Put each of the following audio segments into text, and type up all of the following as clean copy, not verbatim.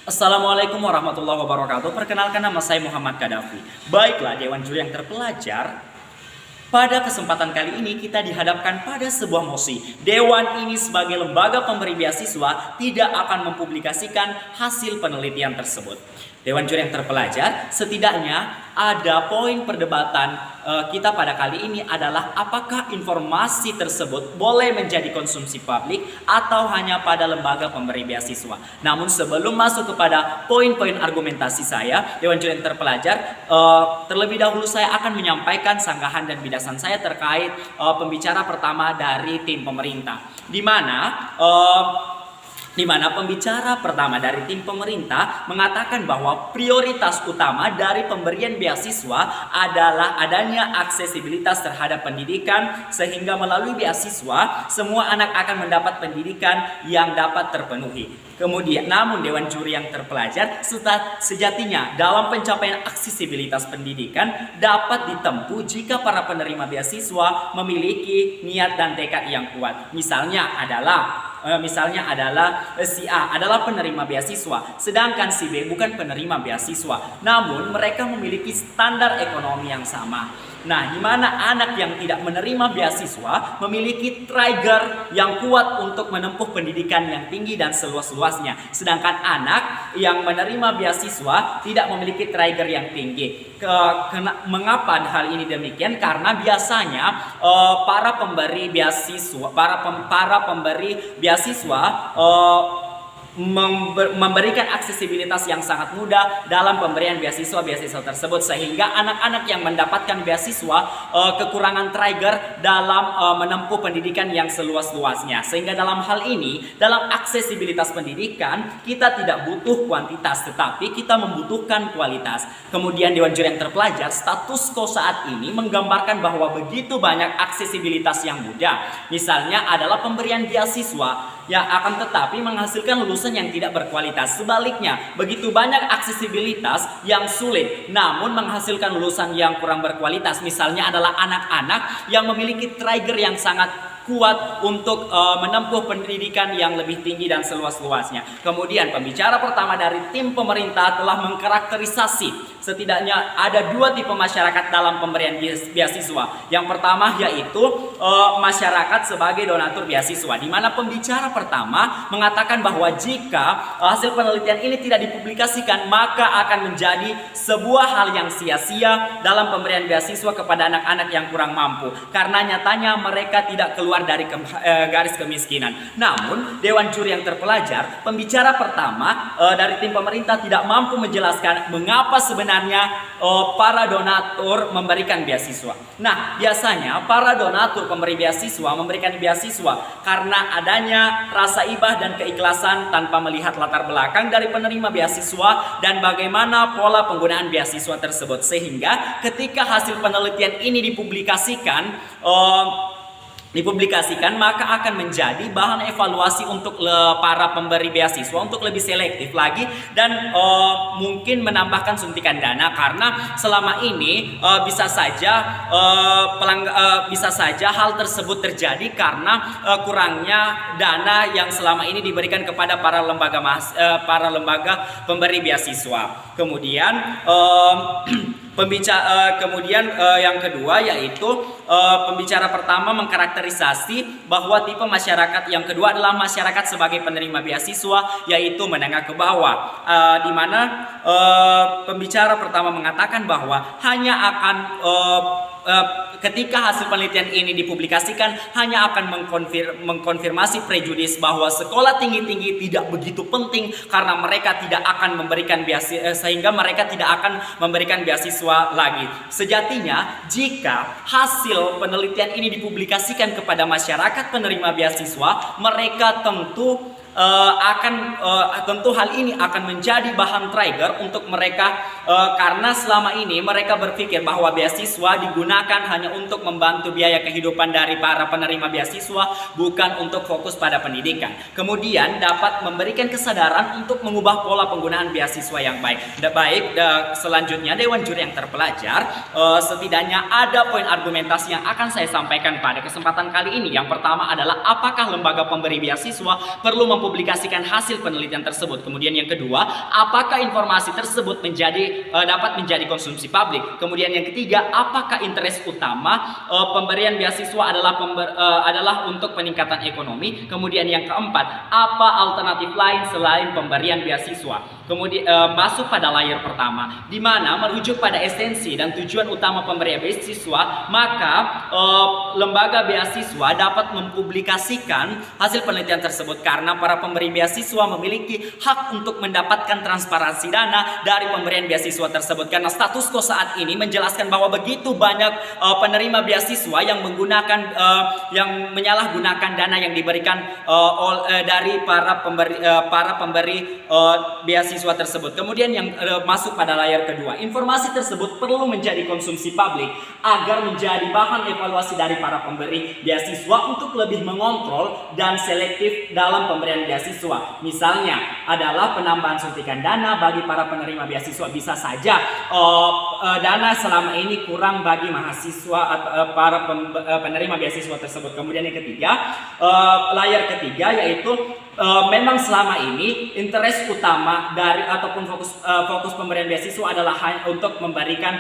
Assalamualaikum warahmatullahi wabarakatuh. Perkenalkan, nama saya Muhammad Kadafi. Baiklah, Dewan Juri yang terpelajar, pada kesempatan kali ini kita dihadapkan pada sebuah mosi. Dewan ini sebagai lembaga pemberi beasiswa tidak akan mempublikasikan hasil penelitian tersebut. Dewan Juri yang terpelajar, setidaknya ada poin perdebatan kita pada kali ini adalah apakah informasi tersebut boleh menjadi konsumsi publik atau hanya pada lembaga pemberi beasiswa. Namun sebelum masuk kepada poin-poin argumentasi saya, Dewan Juri yang terpelajar, terlebih dahulu saya akan menyampaikan sanggahan dan bidasan saya terkait pembicara pertama dari tim pemerintah, di mana pembicara pertama dari tim pemerintah mengatakan bahwa prioritas utama dari pemberian beasiswa adalah adanya aksesibilitas terhadap pendidikan, sehingga melalui beasiswa semua anak akan mendapat pendidikan yang dapat terpenuhi. Kemudian, namun Dewan Juri yang terpelajar, sejatinya dalam pencapaian aksesibilitas pendidikan dapat ditempuh jika para penerima beasiswa memiliki niat dan tekad yang kuat. Misalnya adalah si A adalah penerima beasiswa, sedangkan si B bukan penerima beasiswa, namun mereka memiliki standar ekonomi yang sama. Nah, di mana anak yang tidak menerima beasiswa memiliki trigger yang kuat untuk menempuh pendidikan yang tinggi dan seluas-luasnya, sedangkan anak yang menerima beasiswa tidak memiliki trigger yang tinggi. Mengapa hal ini demikian? Karena biasanya para pemberi beasiswa memberikan aksesibilitas yang sangat mudah dalam pemberian beasiswa tersebut, sehingga anak-anak yang mendapatkan beasiswa kekurangan trigger dalam menempuh pendidikan yang seluas-luasnya. Sehingga dalam hal ini, dalam aksesibilitas pendidikan, kita tidak butuh kuantitas, tetapi kita membutuhkan kualitas. Kemudian Dewan Juri yang terpelajar, status quo saat ini menggambarkan bahwa begitu banyak aksesibilitas yang mudah. Misalnya adalah pemberian beasiswa yang akan tetapi menghasilkan lulusan yang tidak berkualitas. Sebaliknya, begitu banyak aksesibilitas yang sulit namun menghasilkan lulusan yang kurang berkualitas. Misalnya adalah anak-anak yang memiliki trigger yang sangat kuat untuk menempuh pendidikan yang lebih tinggi dan seluas-luasnya. Kemudian pembicara pertama dari tim pemerintah telah mengkarakterisasi setidaknya ada dua tipe masyarakat dalam pemberian beasiswa. Yang pertama yaitu masyarakat sebagai donatur beasiswa, di mana pembicara pertama mengatakan bahwa jika hasil penelitian ini tidak dipublikasikan, maka akan menjadi sebuah hal yang sia-sia dalam pemberian beasiswa kepada anak-anak yang kurang mampu, karena nyatanya mereka tidak keluar dari garis kemiskinan. Namun Dewan Juri yang terpelajar, pembicara pertama dari tim pemerintah tidak mampu menjelaskan mengapa sebenarnya para donatur memberikan beasiswa. Nah, biasanya para donatur pemberi beasiswa memberikan beasiswa karena adanya rasa ibah dan keikhlasan tanpa melihat latar belakang dari penerima beasiswa dan bagaimana pola penggunaan beasiswa tersebut, sehingga ketika hasil penelitian ini dipublikasikan maka akan menjadi bahan evaluasi untuk para pemberi beasiswa untuk lebih selektif lagi dan mungkin menambahkan suntikan dana, karena selama ini bisa saja hal tersebut terjadi karena kurangnya dana yang selama ini diberikan kepada para lembaga pemberi beasiswa. Kemudian yang kedua yaitu pembicara pertama mengkarakterisasi bahwa tipe masyarakat yang kedua adalah masyarakat sebagai penerima beasiswa, yaitu menengah ke bawah, di mana pembicara pertama mengatakan bahwa hanya akan ketika hasil penelitian ini dipublikasikan hanya akan mengkonfirmasi prejudis bahwa sekolah tinggi-tinggi tidak begitu penting karena mereka tidak akan memberikan beasiswa, sehingga mereka tidak akan memberikan beasiswa lagi. Sejatinya jika hasil penelitian ini dipublikasikan kepada masyarakat penerima beasiswa, mereka tentu hal ini akan menjadi bahan trigger untuk mereka, karena selama ini mereka berpikir bahwa beasiswa digunakan hanya untuk membantu biaya kehidupan dari para penerima beasiswa, bukan untuk fokus pada pendidikan. Kemudian dapat memberikan kesadaran untuk mengubah pola penggunaan beasiswa yang baik. Selanjutnya Dewan Juri yang terpelajar, setidaknya ada poin argumentasi yang akan saya sampaikan pada kesempatan kali ini. Yang pertama adalah apakah lembaga pemberi beasiswa perlu mempublikasikan mempublikasikan hasil penelitian tersebut. Kemudian yang kedua, apakah informasi tersebut dapat menjadi konsumsi publik. Kemudian yang ketiga, apakah interest utama pemberian beasiswa adalah untuk peningkatan ekonomi. Kemudian yang keempat, apa alternatif lain selain pemberian beasiswa. Kemudian masuk pada layar pertama, di mana merujuk pada esensi dan tujuan utama pemberian beasiswa, maka lembaga beasiswa dapat mempublikasikan hasil penelitian tersebut karena para pemberi beasiswa memiliki hak untuk mendapatkan transparansi dana dari pemberian beasiswa tersebut. Karena status quo saat ini menjelaskan bahwa begitu banyak penerima beasiswa yang yang menyalahgunakan dana yang diberikan dari para pemberi beasiswa tersebut. Kemudian yang masuk pada layar kedua, informasi tersebut perlu menjadi konsumsi publik agar menjadi bahan evaluasi dari para pemberi beasiswa untuk lebih mengontrol dan selektif dalam pemberian beasiswa. Misalnya adalah penambahan suntikan dana bagi para penerima beasiswa. Bisa saja dana selama ini kurang bagi mahasiswa atau para penerima beasiswa tersebut. Kemudian yang ketiga, layar ketiga, yaitu memang selama ini interest utama ataupun fokus pemberian beasiswa adalah hanya untuk memberikan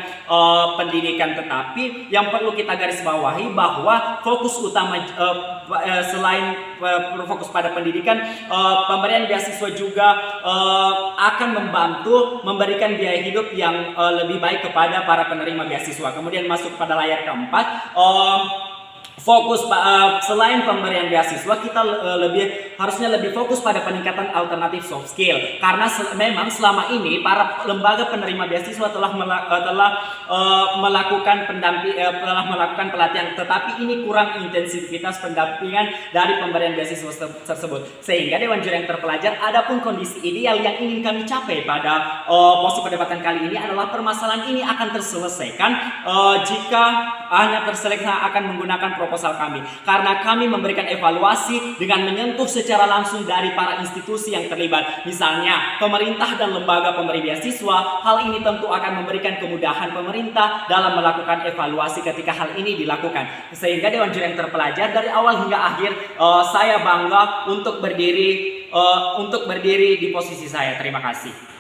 pendidikan, tetapi yang perlu kita garis bawahi bahwa fokus utama selain fokus pada pendidikan, pemberian beasiswa juga akan membantu memberikan biaya hidup yang lebih baik kepada para penerima beasiswa. Kemudian masuk pada layar keempat, fokus selain pemberian beasiswa, kita harusnya lebih fokus pada peningkatan alternatif soft skill, karena memang selama ini para lembaga penerima beasiswa telah melakukan pelatihan, tetapi ini kurang intensivitas pendampingan dari pemberian beasiswa tersebut. Sehingga Dewan Juri yang terpelajar, adapun kondisi ideal yang ingin kami capai pada posisi perdebatan kali ini adalah permasalahan ini akan terselesaikan jika hanya akan menggunakan proposal kami, karena kami memberikan evaluasi dengan menyentuh secara langsung dari para institusi yang terlibat, misalnya pemerintah dan lembaga pemberi beasiswa. Hal ini tentu akan memberikan kemudahan pemerintah dalam melakukan evaluasi ketika hal ini dilakukan. Sehingga Dewan Juri yang terpelajar, dari awal hingga akhir saya bangga untuk berdiri di posisi saya. Terima kasih.